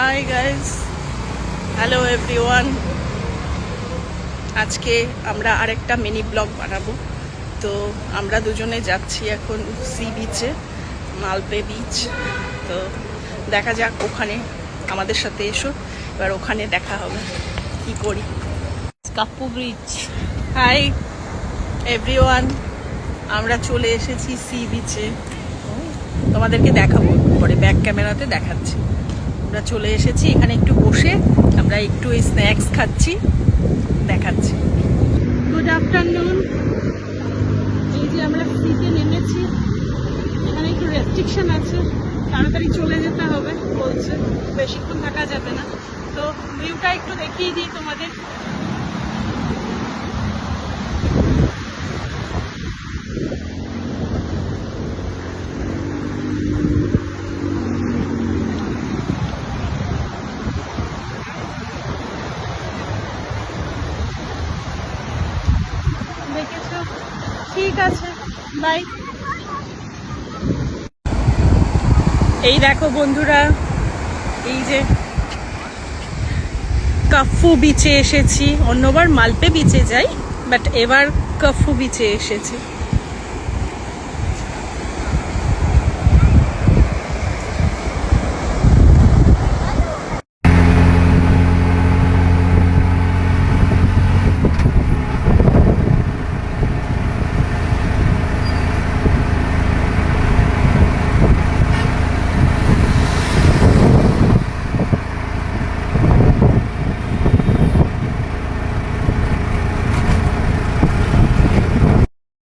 Hi guys, hello everyone. আজকে আমরা আরেকটা মিনি ব্লগ বানাবো। তো আমরা দুজনে যাচ্ছি এখন সি বিচে, মালপে বিচ। তো দেখা যাক, ওখানে আমাদের সাথে এসো, এবার ওখানে দেখা হবে কি করি। কাপ্পু ব্রিজ। হাই এভরিওয়ান, আমরা চলে এসেছি সি বিচে। তোমাদেরকে দেখাবো, পরে ব্যাক ক্যামেরাতে দেখাচ্ছি। আমরা চলে এসেছি এখানে, একটু বসে আমরা একটু স্ন্যাক্স খাচ্ছি, দেখাচ্ছি। Good afternoon. এই যে আমরা সিতে নেমেছি, এখানে একটু রেস্ট্রিকশন আছে, তাড়াতাড়ি চলে যেতে হবে বলছে, বেশিক্ষণ থাকা যাবে না। তো ভিউটা একটু দেখিয়ে দিই তোমাদের। দেখেছো? ঠিক আছে, বাই। এই দেখো বন্ধুরা, এই যে কাপ্পু বিচে এসেছি। অন্যবার মালপে বিচে যাই, বাট এবার কাপ্পু বিচে এসেছি।